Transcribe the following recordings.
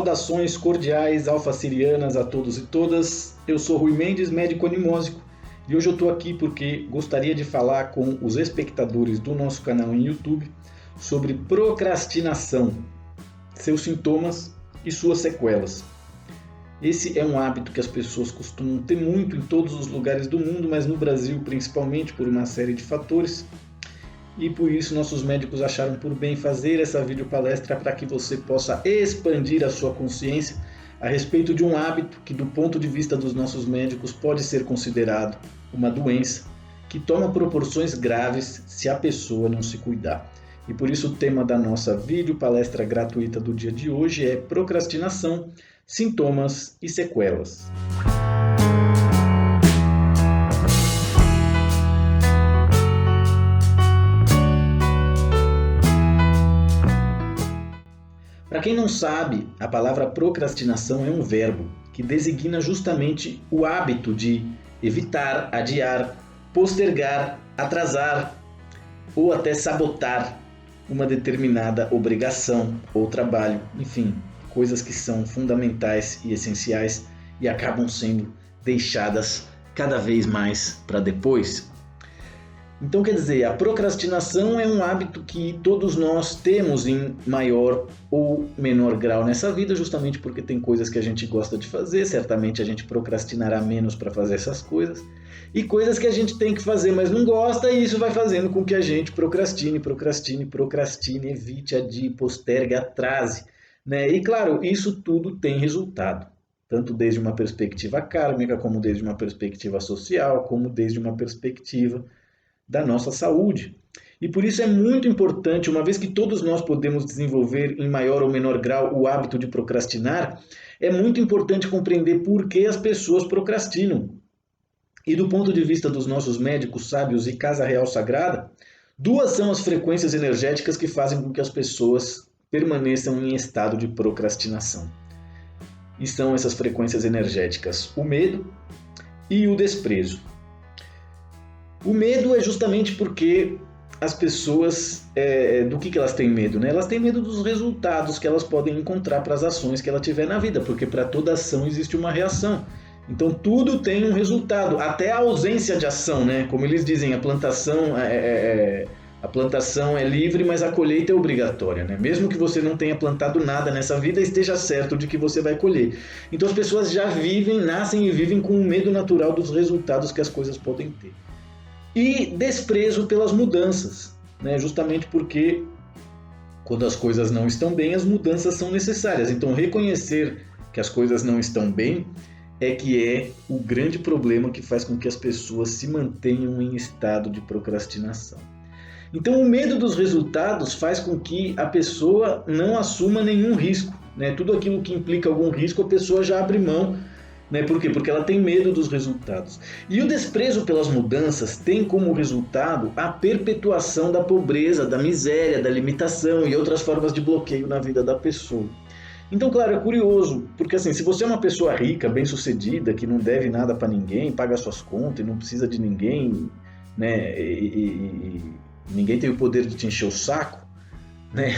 Saudações cordiais alfa-sirianas a todos e todas. Eu sou Rui Mendes, médico animósico, e hoje eu estou aqui porque gostaria de falar com os espectadores do nosso canal em YouTube sobre procrastinação, seus sintomas e suas sequelas. Esse é um hábito que as pessoas costumam ter muito em todos os lugares do mundo, mas no Brasil principalmente por uma série de fatores. E por isso nossos médicos acharam por bem fazer essa videopalestra para que você possa expandir a sua consciência a respeito de um hábito que, do ponto de vista dos nossos médicos, pode ser considerado uma doença que toma proporções graves se a pessoa não se cuidar. E por isso o tema da nossa videopalestra gratuita do dia de hoje é procrastinação, sintomas e sequelas. Para quem não sabe, a palavra procrastinação é um verbo que designa justamente o hábito de evitar, adiar, postergar, atrasar ou até sabotar uma determinada obrigação ou trabalho, enfim, coisas que são fundamentais e essenciais e acabam sendo deixadas cada vez mais para depois. Então, quer dizer, a procrastinação é um hábito que todos nós temos em maior ou menor grau nessa vida, justamente porque tem coisas que a gente gosta de fazer, certamente a gente procrastinará menos para fazer essas coisas, e coisas que a gente tem que fazer, mas não gosta, e isso vai fazendo com que a gente procrastine, evite, adie, postergue, atrase, né? E claro, isso tudo tem resultado, tanto desde uma perspectiva kármica, como desde uma perspectiva social, como desde uma perspectiva da nossa saúde. E por isso é muito importante, uma vez que todos nós podemos desenvolver em maior ou menor grau o hábito de procrastinar, é muito importante compreender por que as pessoas procrastinam. E do ponto de vista dos nossos médicos sábios e Casa Real Sagrada, duas são as frequências energéticas que fazem com que as pessoas permaneçam em estado de procrastinação. E são essas frequências energéticas o medo e o desprezo. O medo é justamente porque as pessoas, do que elas têm medo, né? Elas têm medo dos resultados que elas podem encontrar para as ações que ela tiver na vida, porque para toda ação existe uma reação. Então tudo tem um resultado, até a ausência de ação, né? Como eles dizem, a plantação é livre, mas a colheita é obrigatória, né? Mesmo que você não tenha plantado nada nessa vida, esteja certo de que você vai colher. Então as pessoas já nascem e vivem com o medo natural dos resultados que as coisas podem ter. E desprezo pelas mudanças, né? Justamente porque quando as coisas não estão bem, as mudanças são necessárias. Então reconhecer que as coisas não estão bem é o grande problema que faz com que as pessoas se mantenham em estado de procrastinação. Então o medo dos resultados faz com que a pessoa não assuma nenhum risco, né? Tudo aquilo que implica algum risco, a pessoa já abre mão. Né? Por quê? Porque ela tem medo dos resultados. E o desprezo pelas mudanças tem como resultado a perpetuação da pobreza, da miséria, da limitação e outras formas de bloqueio na vida da pessoa. Então, claro, é curioso, porque assim, se você é uma pessoa rica, bem-sucedida, que não deve nada para ninguém, paga suas contas e não precisa de ninguém, né? E ninguém tem o poder de te encher o saco, né?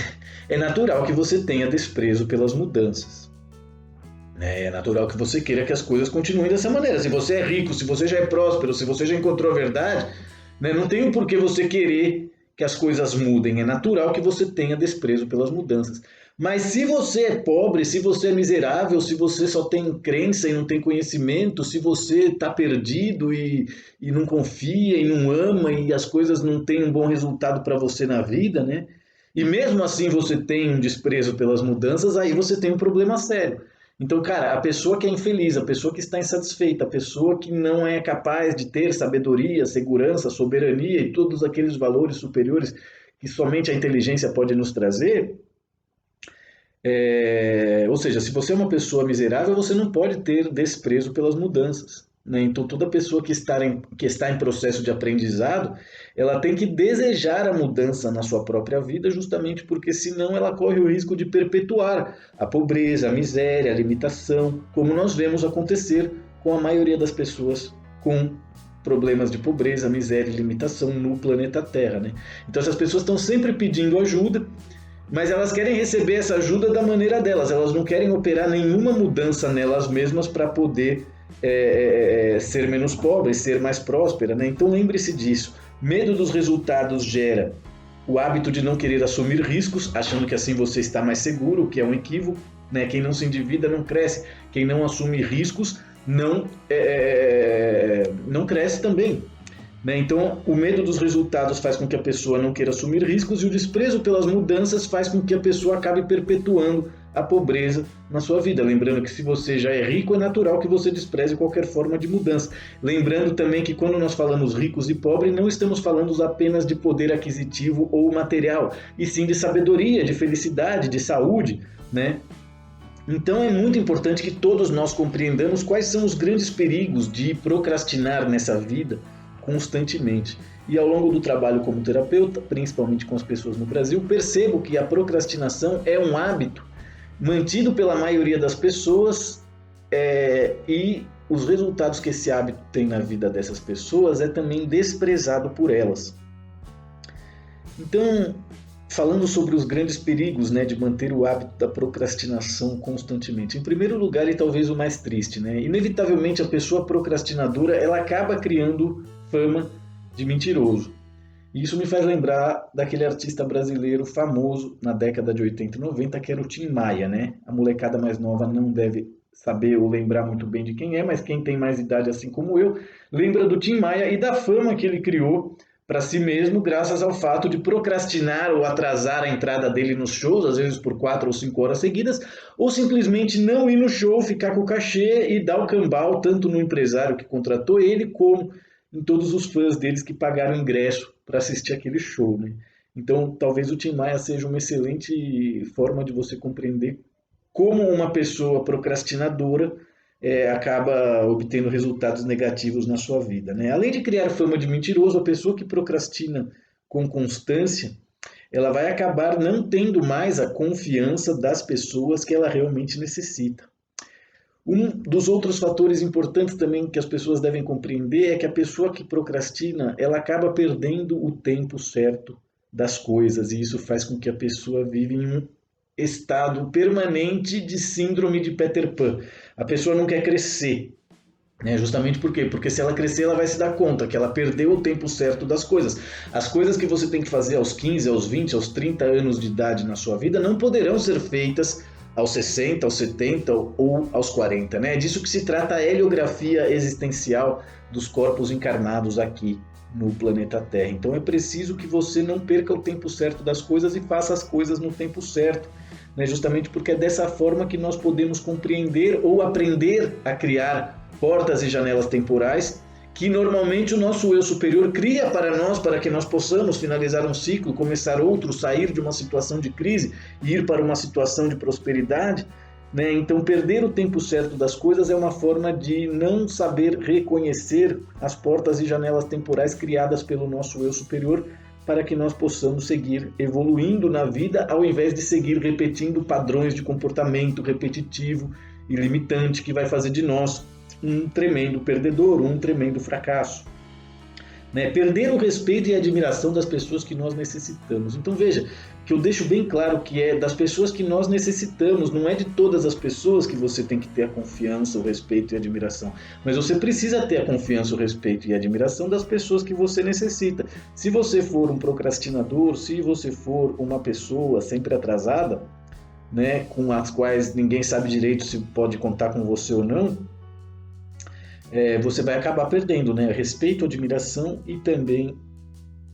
É natural que você tenha desprezo pelas mudanças. É natural que você queira que as coisas continuem dessa maneira. Se você é rico, se você já é próspero, se você já encontrou a verdade, né, não tem o porquê você querer que as coisas mudem. É natural que você tenha desprezo pelas mudanças. Mas se você é pobre, se você é miserável, se você só tem crença e não tem conhecimento, se você está perdido e não confia e não ama e as coisas não têm um bom resultado para você na vida, né? E mesmo assim você tem um desprezo pelas mudanças, aí você tem um problema sério. Então, cara, a pessoa que é infeliz, a pessoa que está insatisfeita, a pessoa que não é capaz de ter sabedoria, segurança, soberania e todos aqueles valores superiores que somente a inteligência pode nos trazer, ou seja, se você é uma pessoa miserável, você não pode ter desprezo pelas mudanças. Né? Então, toda pessoa que está em processo de aprendizado, ela tem que desejar a mudança na sua própria vida, justamente porque senão ela corre o risco de perpetuar a pobreza, a miséria, a limitação, como nós vemos acontecer com a maioria das pessoas com problemas de pobreza, miséria e limitação no planeta Terra. Né? Então, essas pessoas estão sempre pedindo ajuda, mas elas querem receber essa ajuda da maneira delas, elas não querem operar nenhuma mudança nelas mesmas para poder ser menos pobre, ser mais próspera, né? Então lembre-se disso. Medo dos resultados gera o hábito de não querer assumir riscos, achando que assim você está mais seguro, o que é um equívoco, né? Quem não se endivida não cresce, quem não assume riscos não cresce também. Né? Então, o medo dos resultados faz com que a pessoa não queira assumir riscos e o desprezo pelas mudanças faz com que a pessoa acabe perpetuando a pobreza na sua vida. Lembrando que se você já é rico, é natural que você despreze qualquer forma de mudança. Lembrando também que quando nós falamos ricos e pobres, não estamos falando apenas de poder aquisitivo ou material, e sim de sabedoria, de felicidade, de saúde, né? Então é muito importante que todos nós compreendamos quais são os grandes perigos de procrastinar nessa vida constantemente. E ao longo do trabalho como terapeuta, principalmente com as pessoas no Brasil, percebo que a procrastinação é um hábito mantido pela maioria das pessoas e os resultados que esse hábito tem na vida dessas pessoas é também desprezado por elas. Então, falando sobre os grandes perigos, né, de manter o hábito da procrastinação constantemente. Em primeiro lugar, e talvez o mais triste, né, inevitavelmente a pessoa procrastinadora ela acaba criando fama de mentiroso. E isso me faz lembrar daquele artista brasileiro famoso na década de 80 e 90, que era o Tim Maia, né? A molecada mais nova não deve saber ou lembrar muito bem de quem é, mas quem tem mais idade, assim como eu, lembra do Tim Maia e da fama que ele criou para si mesmo, graças ao fato de procrastinar ou atrasar a entrada dele nos shows, às vezes por 4 ou 5 horas seguidas, ou simplesmente não ir no show, ficar com o cachê e dar o cambal, tanto no empresário que contratou ele, como em todos os fãs deles que pagaram ingresso para assistir aquele show, né? Então, talvez o Tim Maia seja uma excelente forma de você compreender como uma pessoa procrastinadora acaba obtendo resultados negativos na sua vida, né? Além de criar fama de mentiroso, a pessoa que procrastina com constância, ela vai acabar não tendo mais a confiança das pessoas que ela realmente necessita. Um dos outros fatores importantes também que as pessoas devem compreender é que a pessoa que procrastina, ela acaba perdendo o tempo certo das coisas, e isso faz com que a pessoa viva em um estado permanente de síndrome de Peter Pan. A pessoa não quer crescer, né? Justamente por quê? Porque se ela crescer, ela vai se dar conta que ela perdeu o tempo certo das coisas. As coisas que você tem que fazer aos 15, aos 20, aos 30 anos de idade na sua vida não poderão ser feitas aos 60, aos 70 ou aos 40, né? É disso que se trata a heliografia existencial dos corpos encarnados aqui no planeta Terra. Então é preciso que você não perca o tempo certo das coisas e faça as coisas no tempo certo, né? Justamente porque é dessa forma que nós podemos compreender ou aprender a criar portas e janelas temporais que normalmente o nosso eu superior cria para nós, para que nós possamos finalizar um ciclo, começar outro, sair de uma situação de crise e ir para uma situação de prosperidade, né? Então, perder o tempo certo das coisas é uma forma de não saber reconhecer as portas e janelas temporais criadas pelo nosso eu superior para que nós possamos seguir evoluindo na vida, ao invés de seguir repetindo padrões de comportamento repetitivo e limitante que vai fazer de nós um tremendo perdedor, um tremendo fracasso. Né? Perder o respeito e a admiração das pessoas que nós necessitamos. Então veja, que eu deixo bem claro que é das pessoas que nós necessitamos, não é de todas as pessoas que você tem que ter a confiança, o respeito e a admiração, mas você precisa ter a confiança, o respeito e a admiração das pessoas que você necessita. Se você for um procrastinador, se você for uma pessoa sempre atrasada, né, com as quais ninguém sabe direito se pode contar com você ou não, você vai acabar perdendo, né? Respeito, admiração e também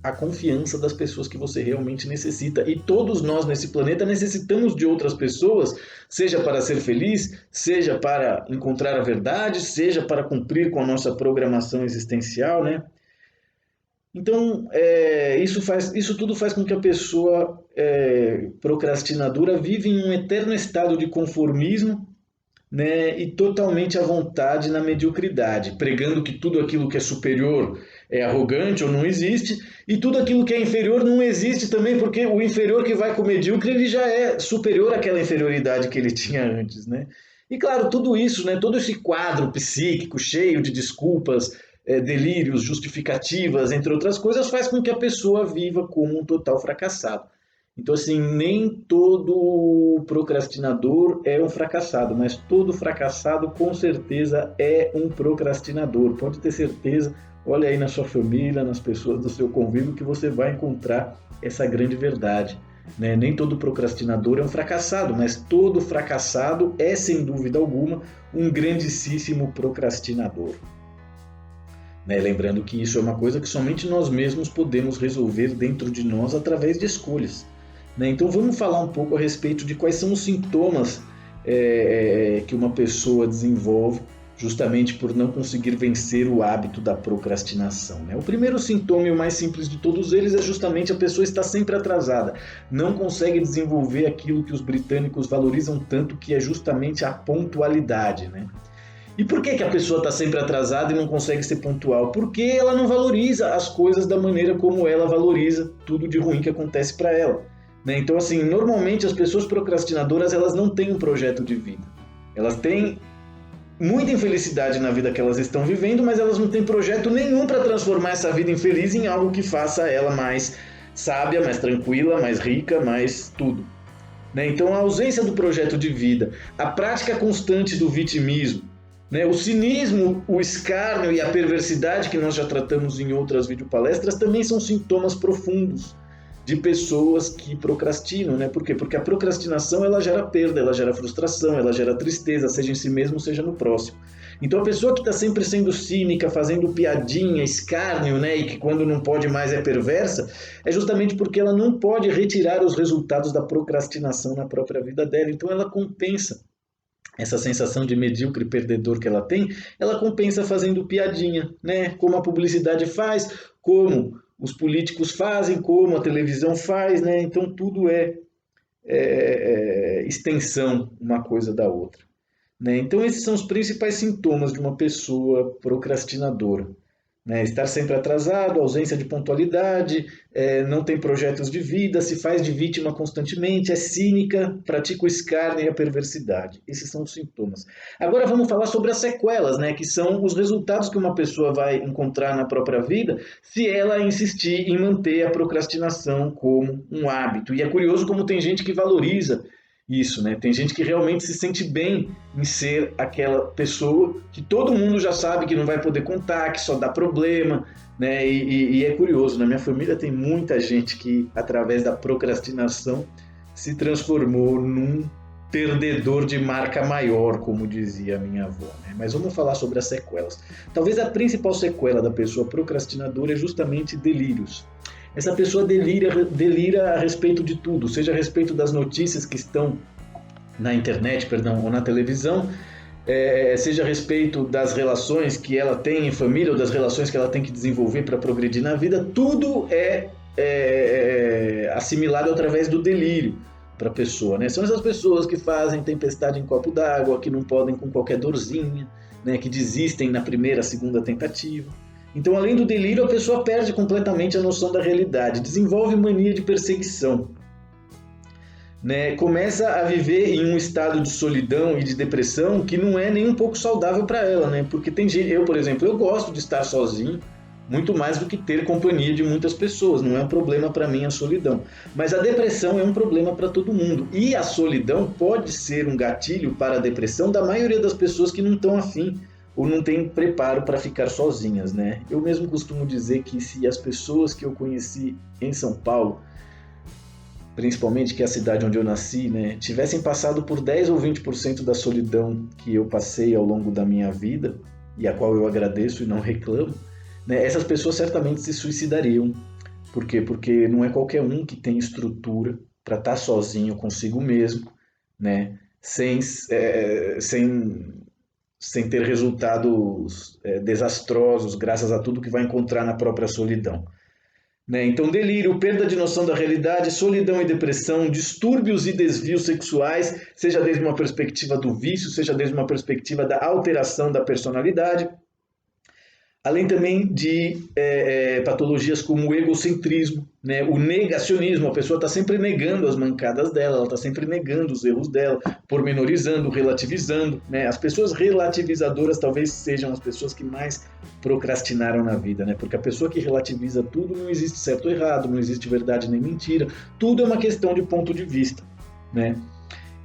a confiança das pessoas que você realmente necessita. E todos nós nesse planeta necessitamos de outras pessoas, seja para ser feliz, seja para encontrar a verdade, seja para cumprir com a nossa programação existencial, né? Então, isso tudo faz com que a pessoa procrastinadora vive em um eterno estado de conformismo, né, e totalmente à vontade na mediocridade, pregando que tudo aquilo que é superior é arrogante ou não existe, e tudo aquilo que é inferior não existe também, porque o inferior que vai com o medíocre ele já é superior àquela inferioridade que ele tinha antes, né? E claro, tudo isso, né, todo esse quadro psíquico cheio de desculpas, delírios, justificativas, entre outras coisas, faz com que a pessoa viva como um total fracassado. Então, assim, nem todo procrastinador é um fracassado, mas todo fracassado com certeza é um procrastinador. Pode ter certeza, olha aí na sua família, nas pessoas do seu convívio, que você vai encontrar essa grande verdade. Né? Nem todo procrastinador é um fracassado, mas todo fracassado é, sem dúvida alguma, um grandíssimo procrastinador. Né? Lembrando que isso é uma coisa que somente nós mesmos podemos resolver dentro de nós através de escolhas. Né? Então vamos falar um pouco a respeito de quais são os sintomas que uma pessoa desenvolve justamente por não conseguir vencer o hábito da procrastinação. Né? O primeiro sintoma e o mais simples de todos eles é justamente a pessoa estar sempre atrasada, não consegue desenvolver aquilo que os britânicos valorizam tanto, que é justamente a pontualidade. Né? E por que a pessoa está sempre atrasada e não consegue ser pontual? Porque ela não valoriza as coisas da maneira como ela valoriza tudo de ruim que acontece para ela. Né? Então, assim, normalmente as pessoas procrastinadoras, elas não têm um projeto de vida. Elas têm muita infelicidade na vida que elas estão vivendo, mas elas não têm projeto nenhum para transformar essa vida infeliz em algo que faça ela mais sábia, mais tranquila, mais rica, mais tudo. Né? Então, a ausência do projeto de vida, a prática constante do vitimismo, né? O cinismo, o escárnio e a perversidade, que nós já tratamos em outras videopalestras, também são sintomas profundos de pessoas que procrastinam. Né? Por quê? Porque a procrastinação, ela gera perda, ela gera frustração, ela gera tristeza, seja em si mesmo, seja no próximo. Então a pessoa que está sempre sendo cínica, fazendo piadinha, escárnio, né, e que quando não pode mais é perversa, é justamente porque ela não pode retirar os resultados da procrastinação na própria vida dela. Então ela compensa essa sensação de medíocre perdedor que ela tem, ela compensa fazendo piadinha, né? Como a publicidade faz, como os políticos fazem, como a televisão faz, né? Então tudo é extensão uma coisa da outra. Né? Então esses são os principais sintomas de uma pessoa procrastinadora. Né? Estar sempre atrasado, ausência de pontualidade, não tem projetos de vida, se faz de vítima constantemente, é cínica, pratica o escárnio e a perversidade. Esses são os sintomas. Agora vamos falar sobre as sequelas, né? Que são os resultados que uma pessoa vai encontrar na própria vida se ela insistir em manter a procrastinação como um hábito. E é curioso como tem gente que valoriza isso, né? Tem gente que realmente se sente bem em ser aquela pessoa que todo mundo já sabe que não vai poder contar, que só dá problema, né? E é curioso, na minha família tem muita gente que, através da procrastinação, se transformou num perdedor de marca maior, como dizia a minha avó. Né? Mas vamos falar sobre as sequelas. Talvez a principal sequela da pessoa procrastinadora é justamente delírios. Essa pessoa delira a respeito de tudo, seja a respeito das notícias que estão na internet, perdão, ou na televisão, seja a respeito das relações que ela tem em família ou das relações que ela tem que desenvolver para progredir na vida, tudo é assimilado através do delírio para a pessoa. Né? São essas pessoas que fazem tempestade em copo d'água, que não podem com qualquer dorzinha, né? Que desistem na primeira, segunda tentativa. Então, além do delírio, a pessoa perde completamente a noção da realidade, desenvolve mania de perseguição, né? Começa a viver em um estado de solidão e de depressão que não é nem um pouco saudável para ela, né? Porque tem gente, eu, por exemplo, eu gosto de estar sozinho, muito mais do que ter companhia de muitas pessoas, não é um problema para mim a solidão. Mas a depressão é um problema para todo mundo, e a solidão pode ser um gatilho para a depressão da maioria das pessoas que não estão afim ou não têm preparo para ficar sozinhas, né? Eu mesmo costumo dizer que se as pessoas que eu conheci em São Paulo, principalmente que é a cidade onde eu nasci, né, tivessem passado por 10 ou 20% da solidão que eu passei ao longo da minha vida, e a qual eu agradeço e não reclamo, né, essas pessoas certamente se suicidariam. Por quê? Porque não é qualquer um que tem estrutura para estar sozinho consigo mesmo, né, sem ter resultados desastrosos graças a tudo que vai encontrar na própria solidão. Né? Então, delírio, perda de noção da realidade, solidão e depressão, distúrbios e desvios sexuais, seja desde uma perspectiva do vício, seja desde uma perspectiva da alteração da personalidade, Além também de patologias como o egocentrismo, né? O negacionismo, a pessoa está sempre negando as mancadas dela, ela está sempre negando os erros dela, pormenorizando, relativizando, né? As pessoas relativizadoras talvez sejam as pessoas que mais procrastinaram na vida, né? Porque a pessoa que relativiza tudo, não existe certo ou errado, não existe verdade nem mentira, tudo é uma questão de ponto de vista, né?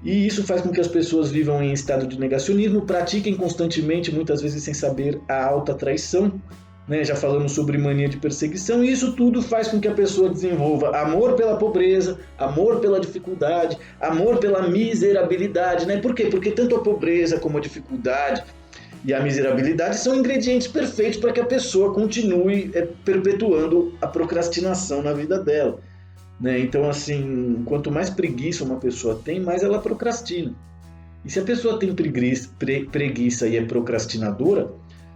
E isso faz com que as pessoas vivam em estado de negacionismo, pratiquem constantemente, muitas vezes sem saber, a autotraição, né? Já falamos sobre mania de perseguição, e isso tudo faz com que a pessoa desenvolva amor pela pobreza, amor pela dificuldade, amor pela miserabilidade, né? Por quê? Porque tanto a pobreza como a dificuldade e a miserabilidade são ingredientes perfeitos para que a pessoa continue perpetuando a procrastinação na vida dela. Né? Então, assim, quanto mais preguiça uma pessoa tem, mais ela procrastina. E se a pessoa tem preguiça e é procrastinadora,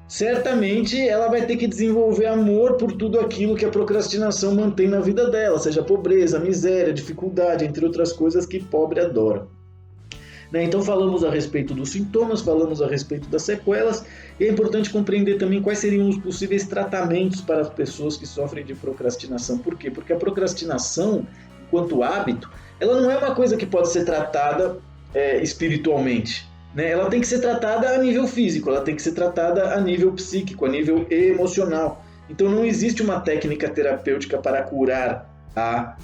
certamente ela vai ter que desenvolver amor por tudo aquilo que a procrastinação mantém na vida dela, seja pobreza, miséria, dificuldade, entre outras coisas que pobre adora. Então falamos a respeito dos sintomas, falamos a respeito das sequelas, e é importante compreender também quais seriam os possíveis tratamentos para as pessoas que sofrem de procrastinação. Por quê? Porque a procrastinação, enquanto hábito, ela não é uma coisa que pode ser tratada espiritualmente. Né? Ela tem que ser tratada a nível físico, ela tem que ser tratada a nível psíquico, a nível emocional. Então não existe uma técnica terapêutica para curar a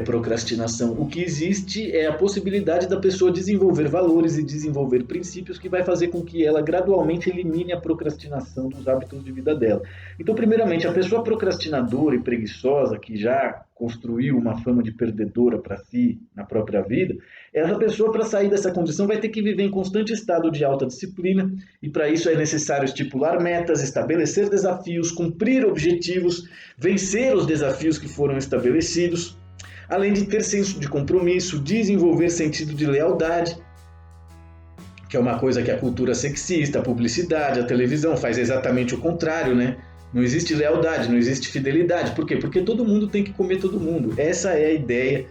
procrastinação. O que existe é a possibilidade da pessoa desenvolver valores e desenvolver princípios que vai fazer com que ela gradualmente elimine a procrastinação dos hábitos de vida dela. Então, primeiramente, a pessoa procrastinadora e preguiçosa, que já construiu uma fama de perdedora para si na própria vida, essa pessoa, para sair dessa condição, vai ter que viver em constante estado de alta disciplina, e para isso é necessário estipular metas, estabelecer desafios, cumprir objetivos, vencer os desafios que foram estabelecidos, além de ter senso de compromisso, desenvolver sentido de lealdade, que é uma coisa que a cultura sexista, a publicidade, a televisão faz exatamente o contrário, né? Não existe lealdade, não existe fidelidade. Por quê? Porque todo mundo tem que comer todo mundo. Essa é a ideia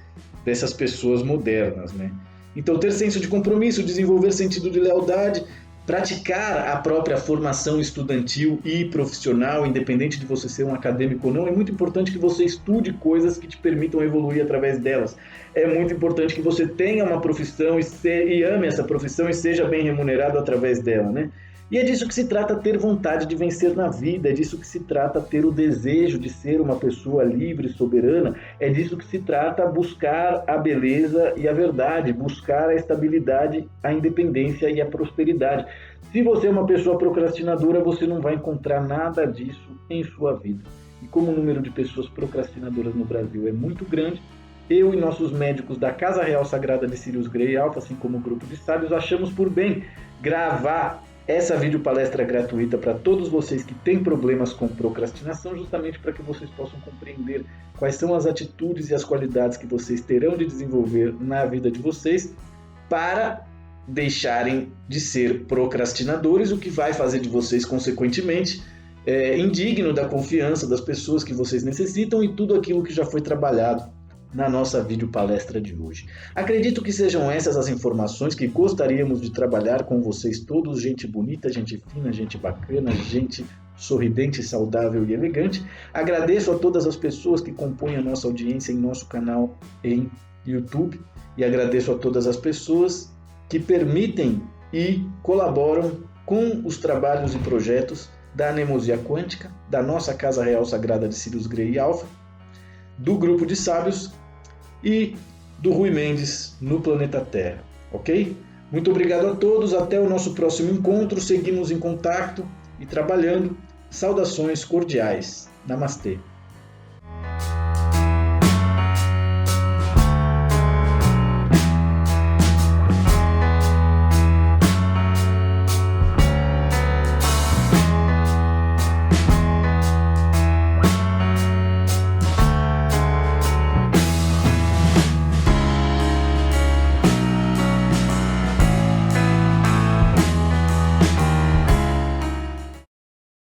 dessas pessoas modernas, né? Então, ter senso de compromisso, desenvolver sentido de lealdade, praticar a própria formação estudantil e profissional, independente de você ser um acadêmico ou não, é muito importante que você estude coisas que te permitam evoluir através delas. É muito importante que você tenha uma profissão e ame essa profissão e seja bem remunerado através dela, né? E é disso que se trata ter vontade de vencer na vida, é disso que se trata ter o desejo de ser uma pessoa livre, soberana, é disso que se trata buscar a beleza e a verdade, buscar a estabilidade, a independência e a prosperidade. Se você é uma pessoa procrastinadora, você não vai encontrar nada disso em sua vida. E como o número de pessoas procrastinadoras no Brasil é muito grande, eu e nossos médicos da Casa Real Sagrada de Sirius Grey Alpha, assim como o grupo de sábios, achamos por bem gravar essa videopalestra gratuita para todos vocês que têm problemas com procrastinação, justamente para que vocês possam compreender quais são as atitudes e as qualidades que vocês terão de desenvolver na vida de vocês para deixarem de ser procrastinadores, o que vai fazer de vocês, consequentemente, indigno da confiança das pessoas que vocês necessitam e tudo aquilo que já foi trabalhado na nossa videopalestra de hoje. Acredito que sejam essas as informações que gostaríamos de trabalhar com vocês todos, gente bonita, gente fina, gente bacana, gente sorridente, saudável e elegante. Agradeço a todas as pessoas que compõem a nossa audiência em nosso canal em YouTube e agradeço a todas as pessoas que permitem e colaboram com os trabalhos e projetos da Anemosia Quântica, da nossa Casa Real Sagrada de Sirius Grey Alpha, do Grupo de Sábios e do Rui Mendes no planeta Terra, ok? Muito obrigado a todos, até o nosso próximo encontro, seguimos em contato e trabalhando. Saudações cordiais. Namastê.